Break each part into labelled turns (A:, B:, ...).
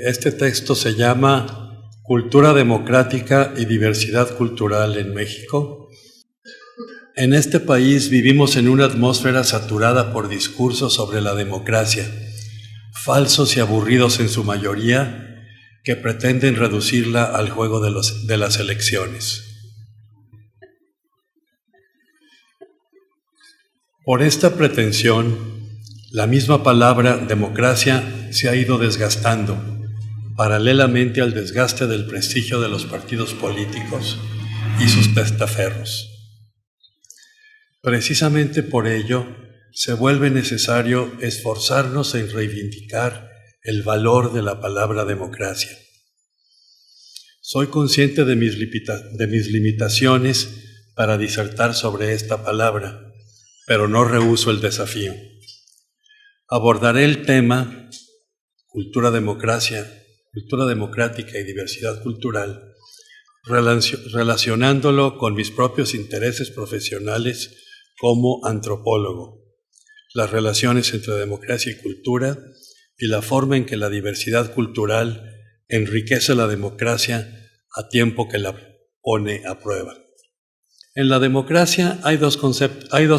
A: Este texto se llama Cultura democrática y diversidad cultural en México. En este país vivimos en una atmósfera saturada por discursos sobre la democracia, falsos y aburridos en su mayoría, que pretenden reducirla al juego de las elecciones. Por esta pretensión, la misma palabra democracia se ha ido desgastando, paralelamente al desgaste del prestigio de los partidos políticos y sus testaferros. Precisamente por ello, se vuelve necesario esforzarnos en reivindicar el valor de la palabra democracia. Soy consciente de mis limitaciones para disertar sobre esta palabra, pero no rehúso el desafío. Abordaré el tema cultura democrática y diversidad cultural, relacionándolo con mis propios intereses profesionales como antropólogo, las relaciones entre democracia y cultura y la forma en que la diversidad cultural enriquece la democracia a tiempo que la pone a prueba. En la democracia hay dos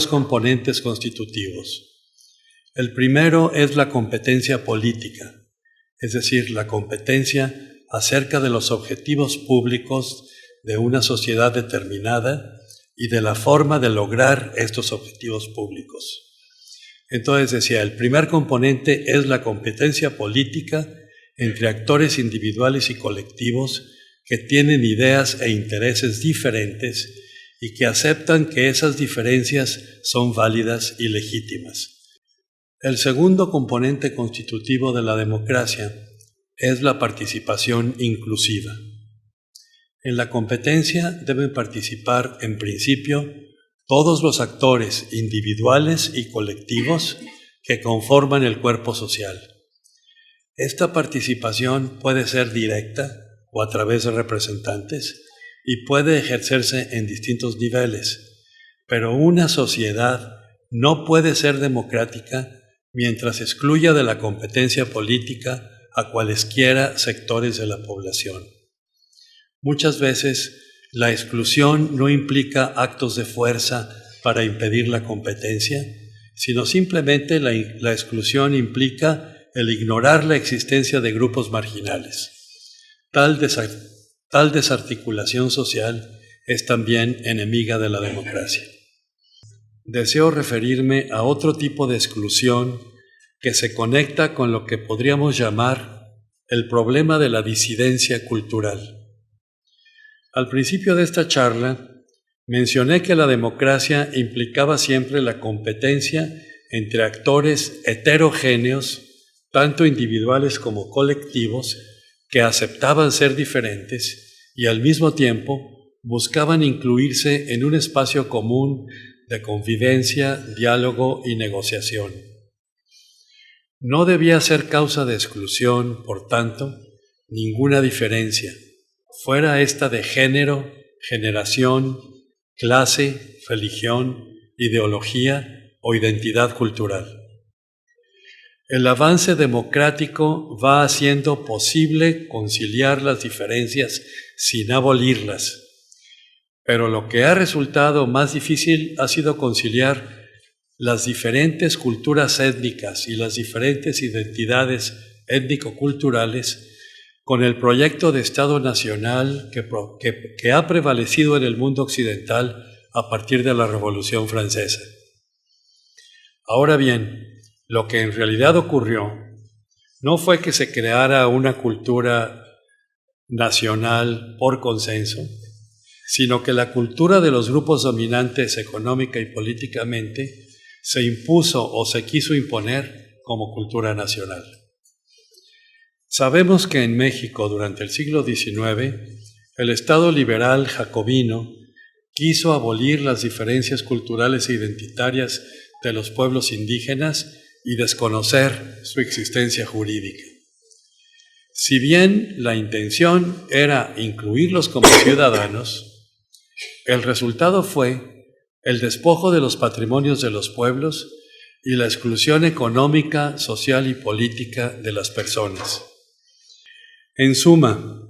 A: componentes constitutivos. El primero es la competencia política, es decir, la competencia acerca de los objetivos públicos de una sociedad determinada y de la forma de lograr estos objetivos públicos. Entonces decía, el primer componente es la competencia política entre actores individuales y colectivos que tienen ideas e intereses diferentes y que aceptan que esas diferencias son válidas y legítimas. El segundo componente constitutivo de la democracia es la participación inclusiva. En la competencia deben participar, en principio, todos los actores individuales y colectivos que conforman el cuerpo social. Esta participación puede ser directa o a través de representantes y puede ejercerse en distintos niveles, pero una sociedad no puede ser democrática mientras excluya de la competencia política a cualesquiera sectores de la población. Muchas veces, la exclusión no implica actos de fuerza para impedir la competencia, sino simplemente la exclusión implica el ignorar la existencia de grupos marginales. Tal desarticulación social es también enemiga de la democracia. Deseo referirme a otro tipo de exclusión que se conecta con lo que podríamos llamar el problema de la disidencia cultural. Al principio de esta charla, mencioné que la democracia implicaba siempre la competencia entre actores heterogéneos, tanto individuales como colectivos, que aceptaban ser diferentes y al mismo tiempo buscaban incluirse en un espacio común de convivencia, diálogo y negociación. No debía ser causa de exclusión, por tanto, ninguna diferencia, fuera esta de género, generación, clase, religión, ideología o identidad cultural. El avance democrático va haciendo posible conciliar las diferencias sin abolirlas, pero lo que ha resultado más difícil ha sido conciliar las diferentes culturas étnicas y las diferentes identidades étnico-culturales con el proyecto de Estado nacional que ha prevalecido en el mundo occidental a partir de la Revolución Francesa. Ahora bien, lo que en realidad ocurrió no fue que se creara una cultura nacional por consenso, sino que la cultura de los grupos dominantes económica y políticamente se impuso o se quiso imponer como cultura nacional. Sabemos que en México durante el siglo XIX el Estado liberal jacobino quiso abolir las diferencias culturales e identitarias de los pueblos indígenas y desconocer su existencia jurídica. Si bien la intención era incluirlos como ciudadanos, el resultado fue el despojo de los patrimonios de los pueblos y la exclusión económica, social y política de las personas. En suma,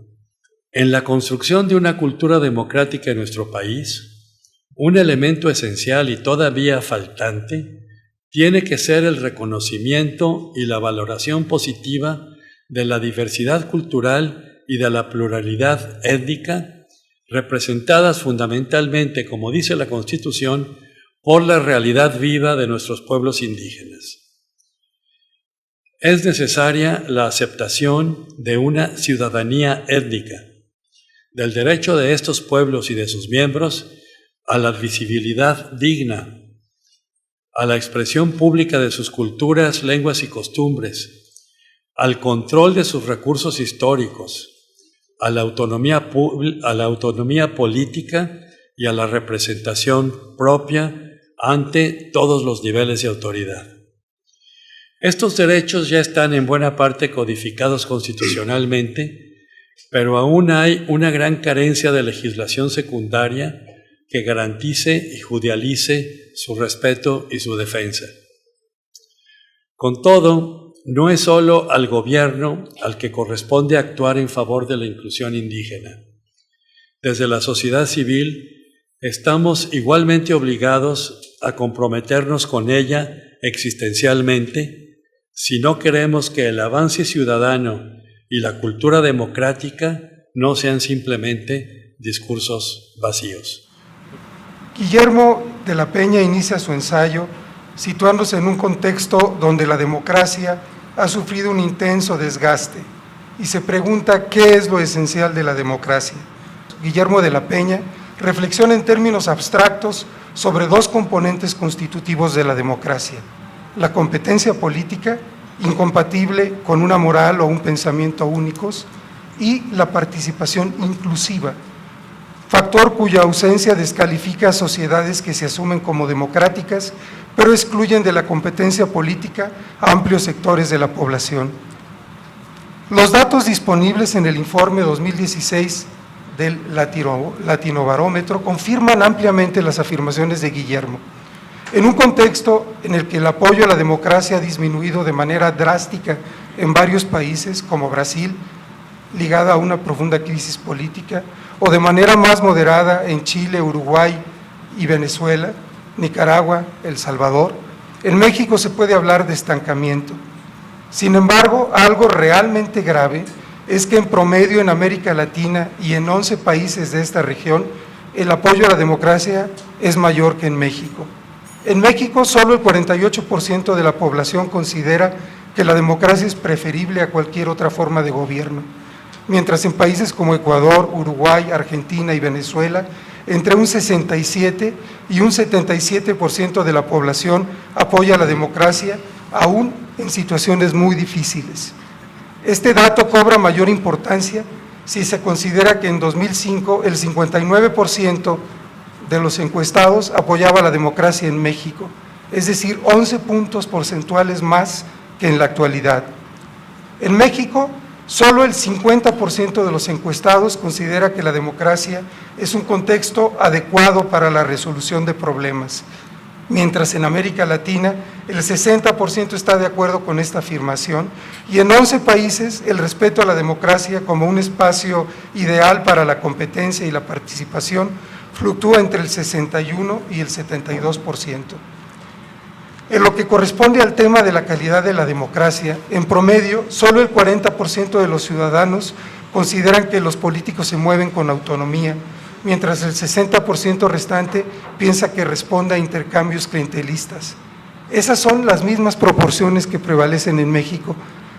A: en la construcción de una cultura democrática en nuestro país, un elemento esencial y todavía faltante tiene que ser el reconocimiento y la valoración positiva de la diversidad cultural y de la pluralidad étnica, representadas fundamentalmente, como dice la Constitución, por la realidad viva de nuestros pueblos indígenas. Es necesaria la aceptación de una ciudadanía étnica, del derecho de estos pueblos y de sus miembros a la visibilidad digna, a la expresión pública de sus culturas, lenguas y costumbres, al control de sus recursos históricos, a la autonomía política y a la representación propia ante todos los niveles de autoridad. Estos derechos ya están en buena parte codificados constitucionalmente, pero aún hay una gran carencia de legislación secundaria que garantice y judicialice su respeto y su defensa. Con todo, no es solo al gobierno al que corresponde actuar en favor de la inclusión indígena. Desde la sociedad civil estamos igualmente obligados a comprometernos con ella existencialmente si no queremos que el avance ciudadano y la cultura democrática no sean simplemente discursos vacíos.
B: Guillermo de la Peña inicia su ensayo situándose en un contexto donde la democracia ha sufrido un intenso desgaste y se pregunta qué es lo esencial de la democracia. Guillermo de la Peña reflexiona en términos abstractos sobre dos componentes constitutivos de la democracia: la competencia política, incompatible con una moral o un pensamiento únicos, y la participación inclusiva, factor cuya ausencia descalifica a sociedades que se asumen como democráticas, pero excluyen de la competencia política a amplios sectores de la población. Los datos disponibles en el informe 2016 del Latinobarómetro confirman ampliamente las afirmaciones de Guillermo. En un contexto en el que el apoyo a la democracia ha disminuido de manera drástica en varios países, como Brasil, ligada a una profunda crisis política, o de manera más moderada en Chile, Uruguay y Venezuela, Nicaragua, El Salvador, en México se puede hablar de estancamiento. Sin embargo, algo realmente grave es que en promedio en América Latina y en 11 países de esta región, el apoyo a la democracia es mayor que en México. En México, solo el 48% de la población considera que la democracia es preferible a cualquier otra forma de gobierno, mientras en países como Ecuador, Uruguay, Argentina y Venezuela, entre un 67 y un 77% de la población apoya la democracia, aún en situaciones muy difíciles. Este dato cobra mayor importancia si se considera que en 2005 el 59% de los encuestados apoyaba la democracia en México, es decir, 11 puntos porcentuales más que en la actualidad. En México, solo el 50% de los encuestados considera que la democracia es un contexto adecuado para la resolución de problemas, mientras en América Latina el 60% está de acuerdo con esta afirmación y en 11 países el respeto a la democracia como un espacio ideal para la competencia y la participación fluctúa entre el 61 y el 72%. En lo que corresponde al tema de la calidad de la democracia, en promedio, solo el 40% de los ciudadanos consideran que los políticos se mueven con autonomía, mientras el 60% restante piensa que responde a intercambios clientelistas. Esas son las mismas proporciones que prevalecen en México,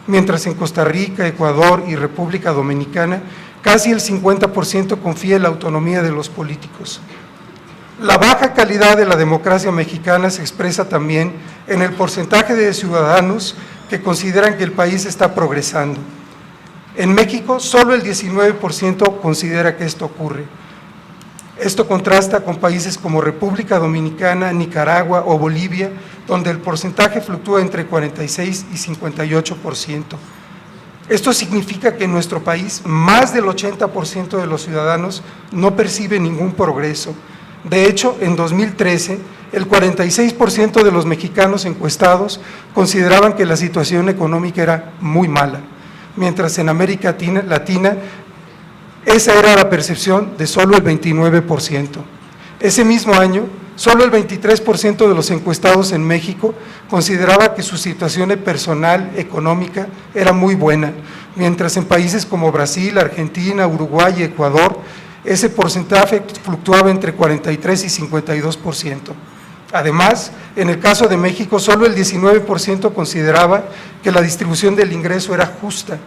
B: mientras en Costa Rica, Ecuador y República Dominicana casi el 50% confía en la autonomía de los políticos. La baja calidad de la democracia mexicana se expresa también en el porcentaje de ciudadanos que consideran que el país está progresando. En México, solo el 19% considera que esto ocurre. Esto contrasta con países como República Dominicana, Nicaragua o Bolivia, donde el porcentaje fluctúa entre 46 y 58%. Esto significa que en nuestro país más del 80% de los ciudadanos no percibe ningún progreso. De hecho, en 2013, el 46% de los mexicanos encuestados consideraban que la situación económica era muy mala, mientras en América Latina esa era la percepción de solo el 29%. Ese mismo año, solo el 23% de los encuestados en México consideraba que su situación personal, económica, era muy buena, mientras en países como Brasil, Argentina, Uruguay y Ecuador, ese porcentaje fluctuaba entre 43 y 52%. Además, en el caso de México, solo el 19% consideraba que la distribución del ingreso era justa,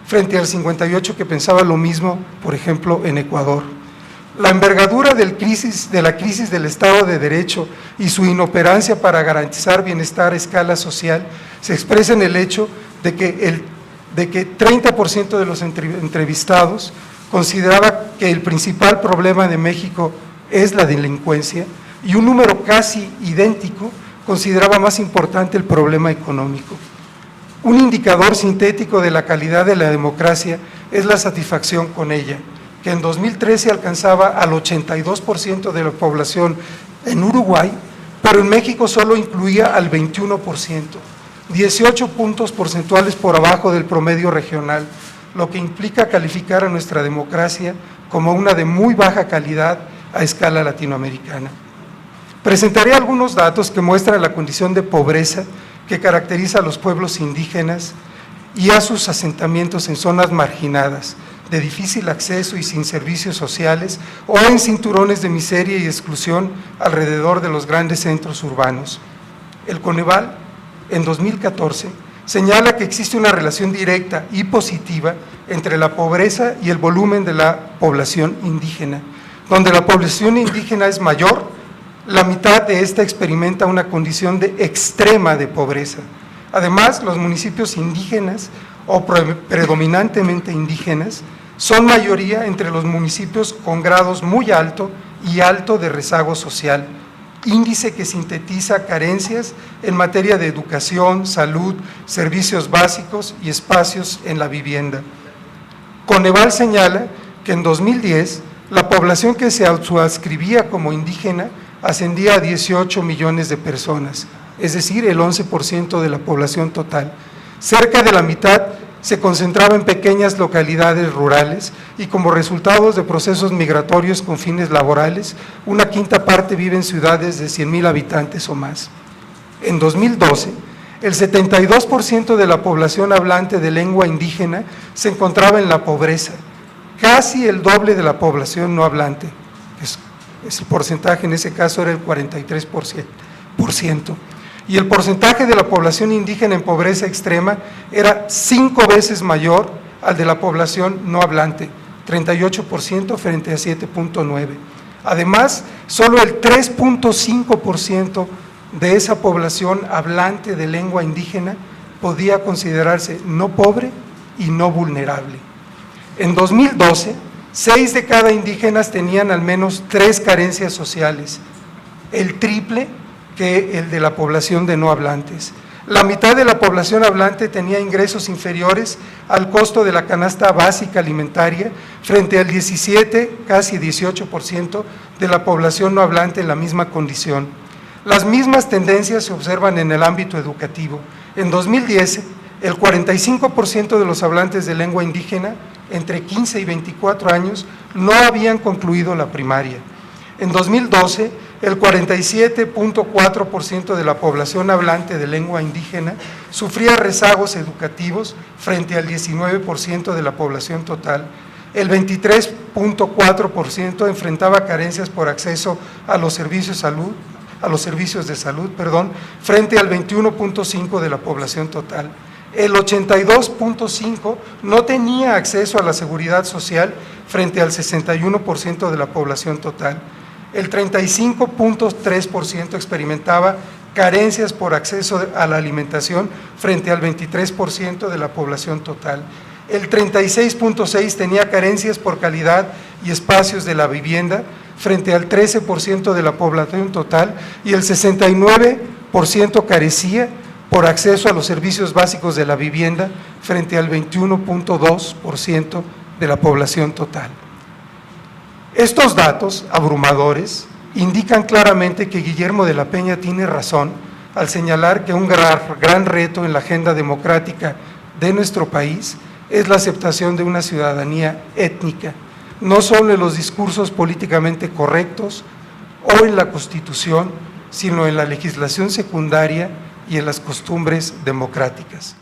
B: frente al 58% que pensaba lo mismo, por ejemplo, en Ecuador. La envergadura de la crisis del Estado de Derecho y su inoperancia para garantizar bienestar a escala social se expresa en el hecho de que 30% de los entrevistados consideraba que el principal problema de México es la delincuencia y un número casi idéntico consideraba más importante el problema económico. Un indicador sintético de la calidad de la democracia es la satisfacción con ella, que en 2013 alcanzaba al 82% de la población en Uruguay, pero en México solo incluía al 21%, 18 puntos porcentuales por abajo del promedio regional, lo que implica calificar a nuestra democracia como una de muy baja calidad a escala latinoamericana. Presentaré algunos datos que muestran la condición de pobreza que caracteriza a los pueblos indígenas y a sus asentamientos en zonas marginadas, de difícil acceso y sin servicios sociales, o en cinturones de miseria y exclusión alrededor de los grandes centros urbanos. El Coneval, en 2014, señala que existe una relación directa y positiva entre la pobreza y el volumen de la población indígena. Donde la población indígena es mayor, la mitad de esta experimenta una condición de extrema de pobreza. Además, los municipios indígenas o predominantemente indígenas son mayoría entre los municipios con grados muy alto y alto de rezago social, índice que sintetiza carencias en materia de educación, salud, servicios básicos y espacios en la vivienda. Coneval señala que en 2010 la población que se autoadscribía como indígena ascendía a 18 millones de personas, es decir, el 11% de la población total. Cerca de la mitad se concentraba en pequeñas localidades rurales y como resultados de procesos migratorios con fines laborales, una quinta parte vive en ciudades de 100,000 habitantes o más. En 2012, el 72% de la población hablante de lengua indígena se encontraba en la pobreza, casi el doble de la población no hablante. El porcentaje en ese caso era el 43%. Y el porcentaje de la población indígena en pobreza extrema era 5 veces mayor al de la población no hablante, 38% frente a 7.9%. Además, solo el 3.5% de esa población hablante de lengua indígena podía considerarse no pobre y no vulnerable. En 2012, 6 de cada indígenas tenían al menos 3 carencias sociales, el triple que el de la población de no hablantes. La mitad de la población hablante tenía ingresos inferiores al costo de la canasta básica alimentaria, frente al 17, casi 18% de la población no hablante en la misma condición. Las mismas tendencias se observan en el ámbito educativo. En 2010, el 45% de los hablantes de lengua indígena entre 15 y 24 años no habían concluido la primaria. En 2012, el 47.4% de la población hablante de lengua indígena sufría rezagos educativos frente al 19% de la población total. El 23.4% enfrentaba carencias por acceso a los servicios de salud, frente al 21.5% de la población total. El 82.5% no tenía acceso a la seguridad social frente al 61% de la población total. El 35.3% experimentaba carencias por acceso a la alimentación frente al 23% de la población total. El 36.6% tenía carencias por calidad y espacios de la vivienda frente al 13% de la población total, y el 69% carecía por acceso a los servicios básicos de la vivienda frente al 21.2% de la población total. Estos datos abrumadores indican claramente que Guillermo de la Peña tiene razón al señalar que un gran reto en la agenda democrática de nuestro país es la aceptación de una ciudadanía étnica, no solo en los discursos políticamente correctos o en la Constitución, sino en la legislación secundaria y en las costumbres democráticas.